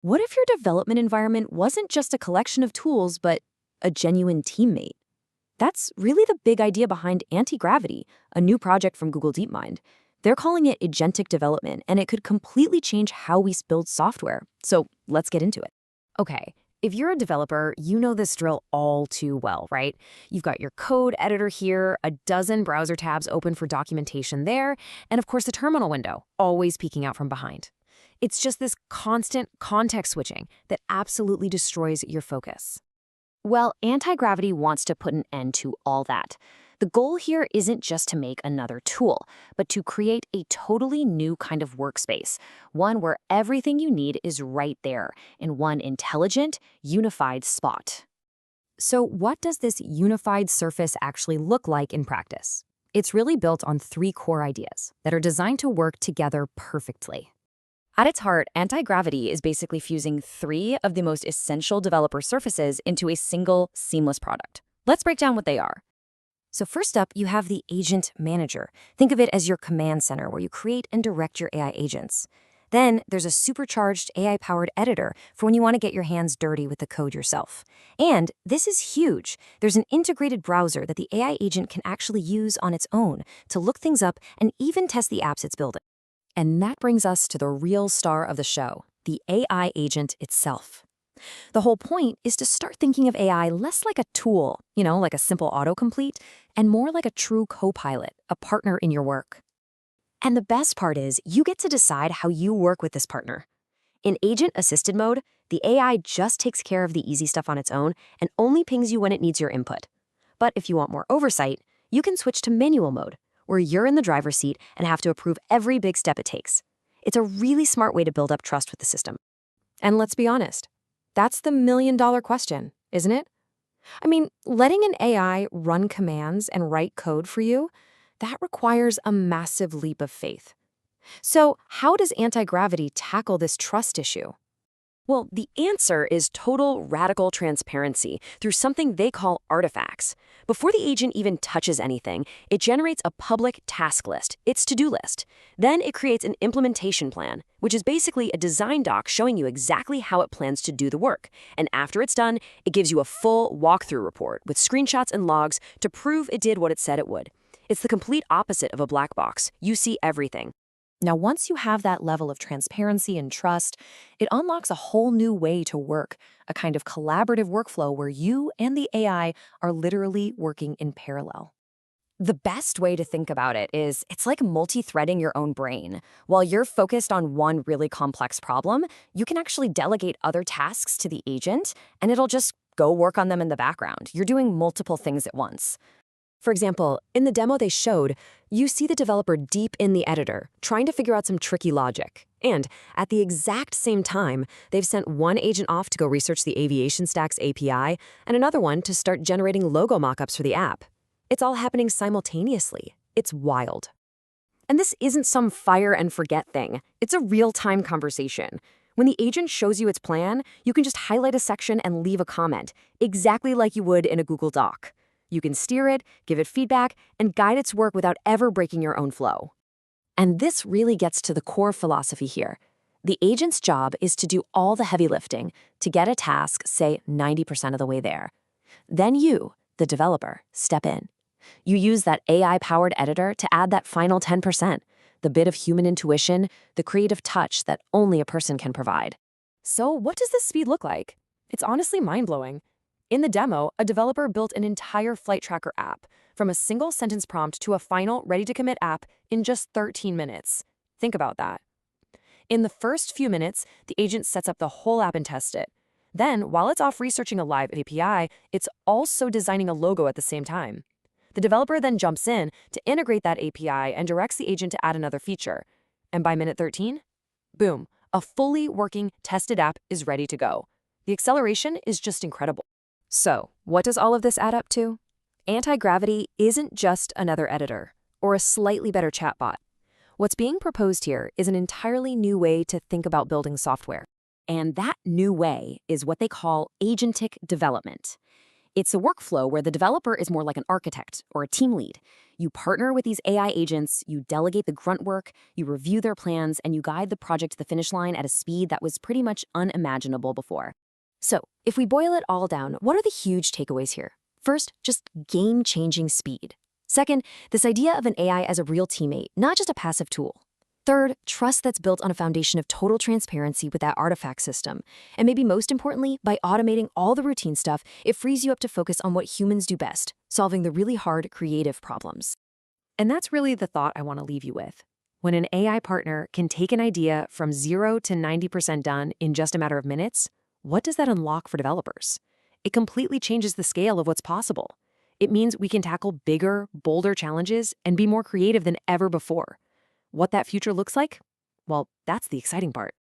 What if your development environment wasn't just a collection of tools, but a genuine teammate? That's really the big idea behind Anti-Gravity, a new project from Google DeepMind. They're calling it Agentic development, and it could completely change how we build software. So let's get into it. Okay, if you're a developer, you know this drill all too well, right? You've got your code editor here, a dozen browser tabs open for documentation there, and of course the terminal window, always peeking out from behind. It's just this constant context switching that absolutely destroys your focus. Well, Anti-Gravity wants to put an end to all that. The goal here isn't just to make another tool, but to create a totally new kind of workspace, one where everything you need is right there in one intelligent, unified spot. So what does this unified surface actually look like in practice? It's really built on three core ideas that are designed to work together perfectly. At its heart, Anti-Gravity is basically fusing three of the most essential developer surfaces into a single, seamless product. Let's break down what they are. So first up, you have the Agent Manager. Think of it as your command center where you create and direct your AI agents. Then there's a supercharged AI-powered editor for when you want to get your hands dirty with the code yourself. And this is huge. There's an integrated browser that the AI agent can actually use on its own to look things up and even test the apps it's building. And that brings us to the real star of the show, the AI agent itself. The whole point is to start thinking of AI less like a tool, like a simple autocomplete, and more like a true co-pilot, a partner in your work. And the best part is you get to decide how you work with this partner. In agent-assisted mode, the AI just takes care of the easy stuff on its own and only pings you when it needs your input. But if you want more oversight, you can switch to manual mode, where you're in the driver's seat and have to approve every big step it takes. It's a really smart way to build up trust with the system. And let's be honest, that's the million-dollar question, isn't it? I mean, letting an AI run commands and write code for you, that requires a massive leap of faith. So how does Anti-Gravity tackle this trust issue? Well, the answer is total radical transparency through something they call artifacts. Before the agent even touches anything, it generates a public task list, its to-do list. Then it creates an implementation plan, which is basically a design doc showing you exactly how it plans to do the work. And after it's done, it gives you a full walkthrough report with screenshots and logs to prove it did what it said it would. It's the complete opposite of a black box. You see everything. Now, once you have that level of transparency and trust, it unlocks a whole new way to work, a kind of collaborative workflow where you and the AI are literally working in parallel. The best way to think about it is it's like multi-threading your own brain. While you're focused on one really complex problem, you can actually delegate other tasks to the agent, and it'll just go work on them in the background. You're doing multiple things at once. For example, in the demo they showed, you see the developer deep in the editor, trying to figure out some tricky logic. And at the exact same time, they've sent one agent off to go research the Aviation Stacks API and another one to start generating logo mockups for the app. It's all happening simultaneously. It's wild. And this isn't some fire and forget thing. It's a real-time conversation. When the agent shows you its plan, you can just highlight a section and leave a comment, exactly like you would in a Google Doc. You can steer it, give it feedback, and guide its work without ever breaking your own flow. And this really gets to the core philosophy here. The agent's job is to do all the heavy lifting, to get a task, say, 90% of the way there. Then you, the developer, step in. You use that AI-powered editor to add that final 10%, the bit of human intuition, the creative touch that only a person can provide. So what does this speed look like? It's honestly mind-blowing. In the demo, a developer built an entire flight tracker app, from a single sentence prompt to a final ready-to-commit app in just 13 minutes. Think about that. In the first few minutes, the agent sets up the whole app and tests it. Then, while it's off researching a live API, it's also designing a logo at the same time. The developer then jumps in to integrate that API and directs the agent to add another feature. And by minute 13, boom, a fully working, tested app is ready to go. The acceleration is just incredible. So, what does all of this add up to? Anti-Gravity isn't just another editor or a slightly better chatbot. What's being proposed here is an entirely new way to think about building software. And that new way is what they call agentic development. It's a workflow where the developer is more like an architect or a team lead. You partner with these AI agents, you delegate the grunt work, you review their plans, and you guide the project to the finish line at a speed that was pretty much unimaginable before. So, if we boil it all down, what are the huge takeaways here? First, just game-changing speed. Second, this idea of an AI as a real teammate, not just a passive tool. Third, trust that's built on a foundation of total transparency with that artifact system. And maybe most importantly, by automating all the routine stuff, it frees you up to focus on what humans do best, solving the really hard, creative problems. And that's really the thought I want to leave you with. When an AI partner can take an idea from 0 to 90% done in just a matter of minutes, what does that unlock for developers? It completely changes the scale of what's possible. It means we can tackle bigger, bolder challenges and be more creative than ever before. What that future looks like? Well, that's the exciting part.